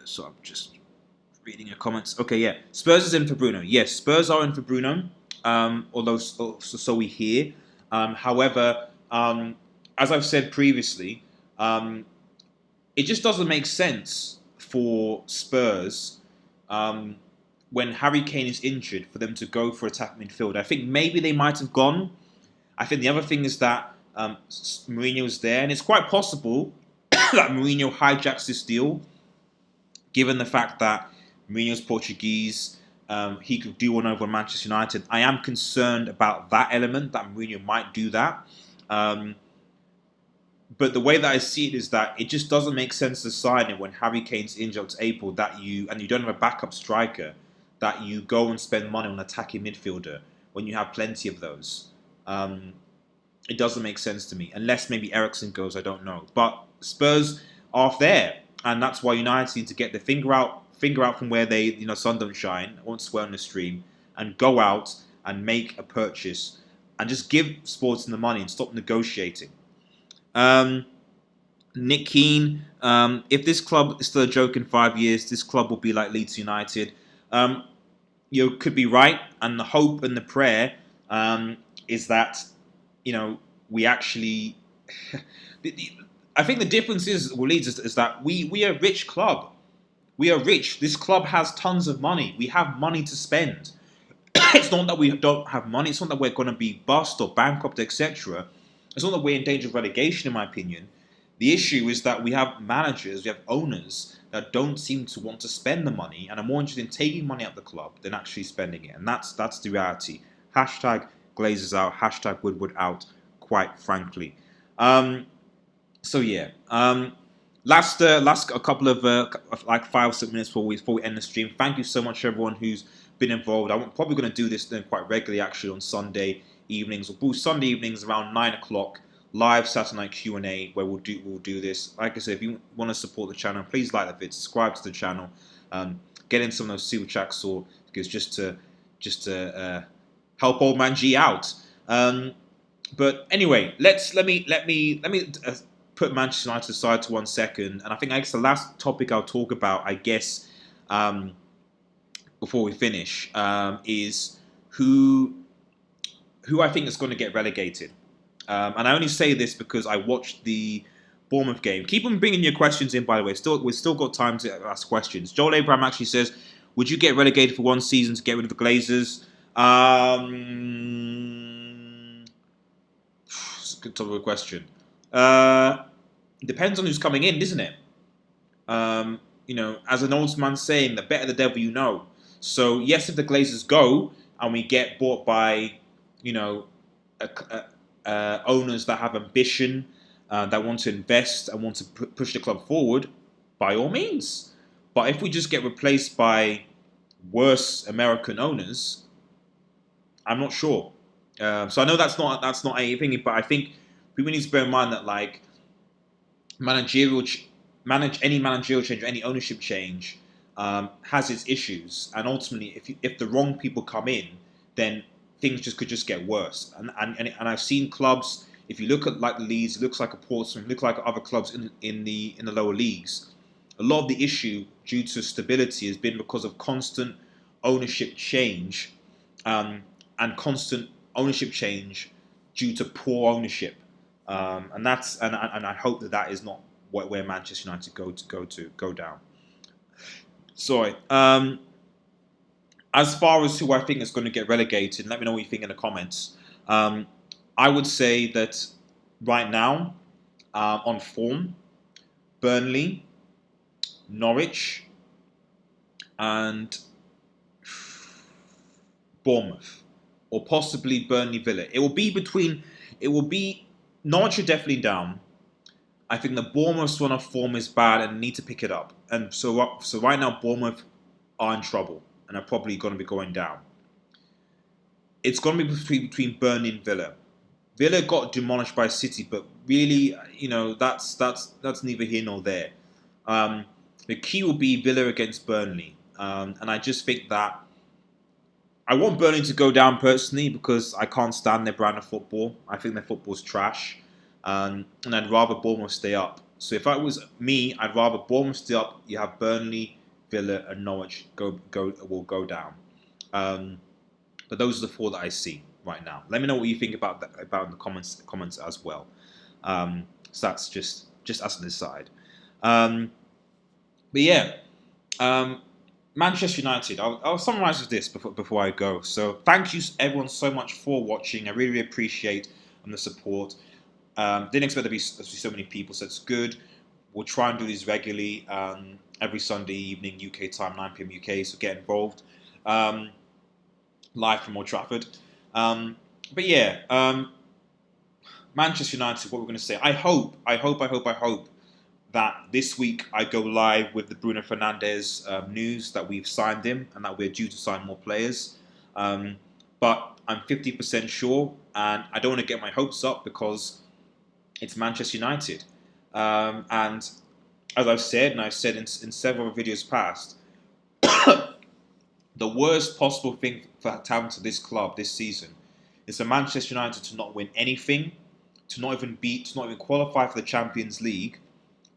[SPEAKER 1] So I'm just reading your comments. Okay, yeah. Spurs is in for Bruno. Yes, Spurs are in for Bruno. Although so we hear. However, as I've said previously, it just doesn't make sense for Spurs when Harry Kane is injured for them to go for attack midfield. I think maybe they might have gone. I think the other thing is that Mourinho's there, and it's quite possible that Mourinho hijacks this deal, given the fact that Mourinho's Portuguese. He could do one over Manchester United. I am concerned about that element, that Mourinho might do that. But the way that I see it is that it just doesn't make sense to sign it when Harry Kane's injured to April, and you don't have a backup striker. that you go and spend money on an attacking midfielder when you have plenty of those. It doesn't make sense to me, unless maybe Eriksen goes. I don't know, but Spurs are there, and that's why United need to get the finger out from where they, sun don't shine. I won't swear on the stream, and go out and make a purchase, and just give Sporting the money and stop negotiating. Nick Keane, if this club is still a joke in 5 years, this club will be like Leeds United. You could be right, and the hope and the prayer is that, we actually. I think the difference is with Leeds is that we are a rich club. We are rich. This club has tons of money. We have money to spend. It's not that we don't have money. It's not that we're going to be bust or bankrupt, etc. It's not that we're in danger of relegation, in my opinion. The issue is that we have managers, we have owners that don't seem to want to spend the money and are more interested in taking money out of the club than actually spending it. And that's the reality. Hashtag Glazers out. Hashtag Woodward out, quite frankly. So yeah. Last a couple of like 5 or 6 minutes before we end the stream. Thank you so much to everyone who's been involved. I'm probably going to do this then quite regularly actually on Sunday evenings. We'll do Sunday evenings around 9 o'clock. Live Saturday night Q&A where we'll do this. Like I said, if you want to support the channel, please like the vid, subscribe to the channel, get in some of those super chats or because just to help old man G out. But anyway, let me put Manchester United aside to 1 second, and I guess the last topic I'll talk about, before we finish, is who I think is going to get relegated. And I only say this because I watched the Bournemouth game. Keep on bringing your questions in, by the way. We've still got time to ask questions. Joel Abraham actually says, would you get relegated for 1 season to get rid of the Glazers? It's a good topic of question. Depends on who's coming in, doesn't it? As an old man saying, the better the devil you know. So, yes, if the Glazers go and we get bought by, owners that have ambition, that want to invest and want to push the club forward, by all means. But if we just get replaced by worse American owners, I'm not sure. So I know that's not a thing, but I think people need to bear in mind that like any managerial change, or any ownership change has its issues, and ultimately, if the wrong people come in, then things could get worse. And I've seen clubs. If you look at like the Leeds, it looks like a Portsmouth, look like other clubs in the lower leagues. A lot of the issue due to stability has been because of constant ownership change, and constant ownership change due to poor ownership. And I hope that is not where Manchester United go down. Sorry. As far as who I think is going to get relegated, let me know what you think in the comments. I would say that right now, on form, Burnley, Norwich, and Bournemouth, or possibly Burnley Villa. It will be Norwich are definitely down. I think the Bournemouth's run of form is bad and need to pick it up. And so right now, Bournemouth are in trouble and are probably going to be going down. It's going to be between Burnley and Villa. Villa got demolished by City, but really, that's neither here nor there. The key will be Villa against Burnley, and I just think that I want Burnley to go down personally because I can't stand their brand of football. I think their football's trash, and I'd rather Bournemouth stay up. So if it was me, I'd rather Bournemouth stay up. You have Burnley, Villa, and Norwich will go down. But those are the 4 that I see right now. Let me know what you think about in the comments as well. So that's just us on this side. But yeah, Manchester United. I'll summarise with this before I go. So thank you everyone so much for watching. I really appreciate the support. Didn't expect there to be so many people, so it's good. We'll try and do these regularly every Sunday evening UK time, 9 PM UK. So get involved. Live from Old Trafford. But yeah, Manchester United. What we're going to say. I hope that this week I go live with the Bruno Fernandes news that we've signed him and that we're due to sign more players. But I'm 50% sure, and I don't want to get my hopes up because it's Manchester United. And as I've said, and I've said in several videos past, the worst possible thing for happen to this club this season is for Manchester United to not win anything, to not even qualify for the Champions League,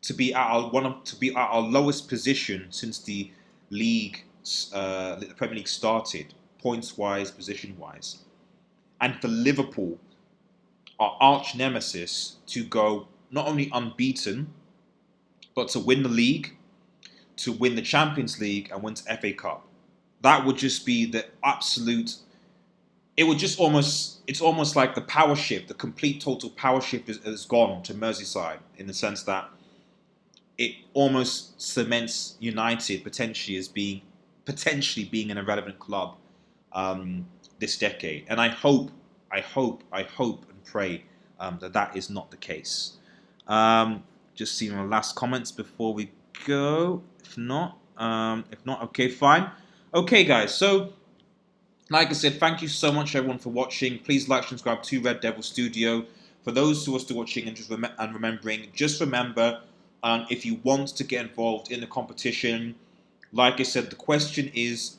[SPEAKER 1] to be at our lowest position since the Premier League started, points wise, position wise, and for Liverpool, our arch nemesis, to go not only unbeaten, but to win the league, to win the Champions League, and win the FA Cup. That would just be the absolute. It would just it's almost like the power shift, the complete total power shift has gone to Merseyside, in the sense that it almost cements United potentially being an irrelevant club this decade. And I hope and pray that is not the case. Just seeing my last comments before we go. If not, okay, fine. Okay, guys. So, like I said, thank you so much, everyone, for watching. Please like, subscribe to Red Devil Studio. For those who are still watching and remembering, just remember, if you want to get involved in the competition, like I said, the question is,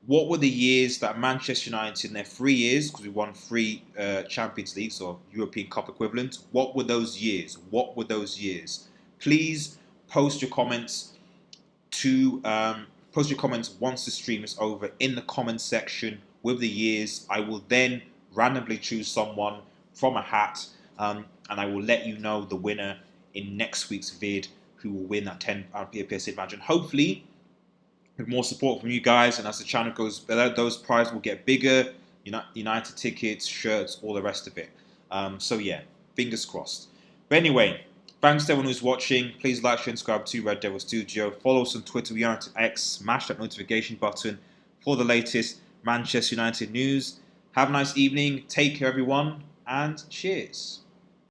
[SPEAKER 1] what were the years that Manchester United, in their 3 years, because we won 3 Champions Leagues or European Cup equivalent, what were those years? What were those years? Please post your comments once the stream is over in the comments section with the years. I will then randomly choose someone from a hat, and I will let you know the winner in next week's vid, who will win that £10 PSA badge. And hopefully, with more support from you guys, and as the channel goes better, those prizes will get bigger. United tickets, shirts, all the rest of it. So yeah, fingers crossed. But anyway, thanks to everyone who's watching. Please like, share, and subscribe to Red Devil Studio. Follow us on Twitter, United X. Smash that notification button for the latest Manchester United news. Have a nice evening. Take care, everyone, and cheers.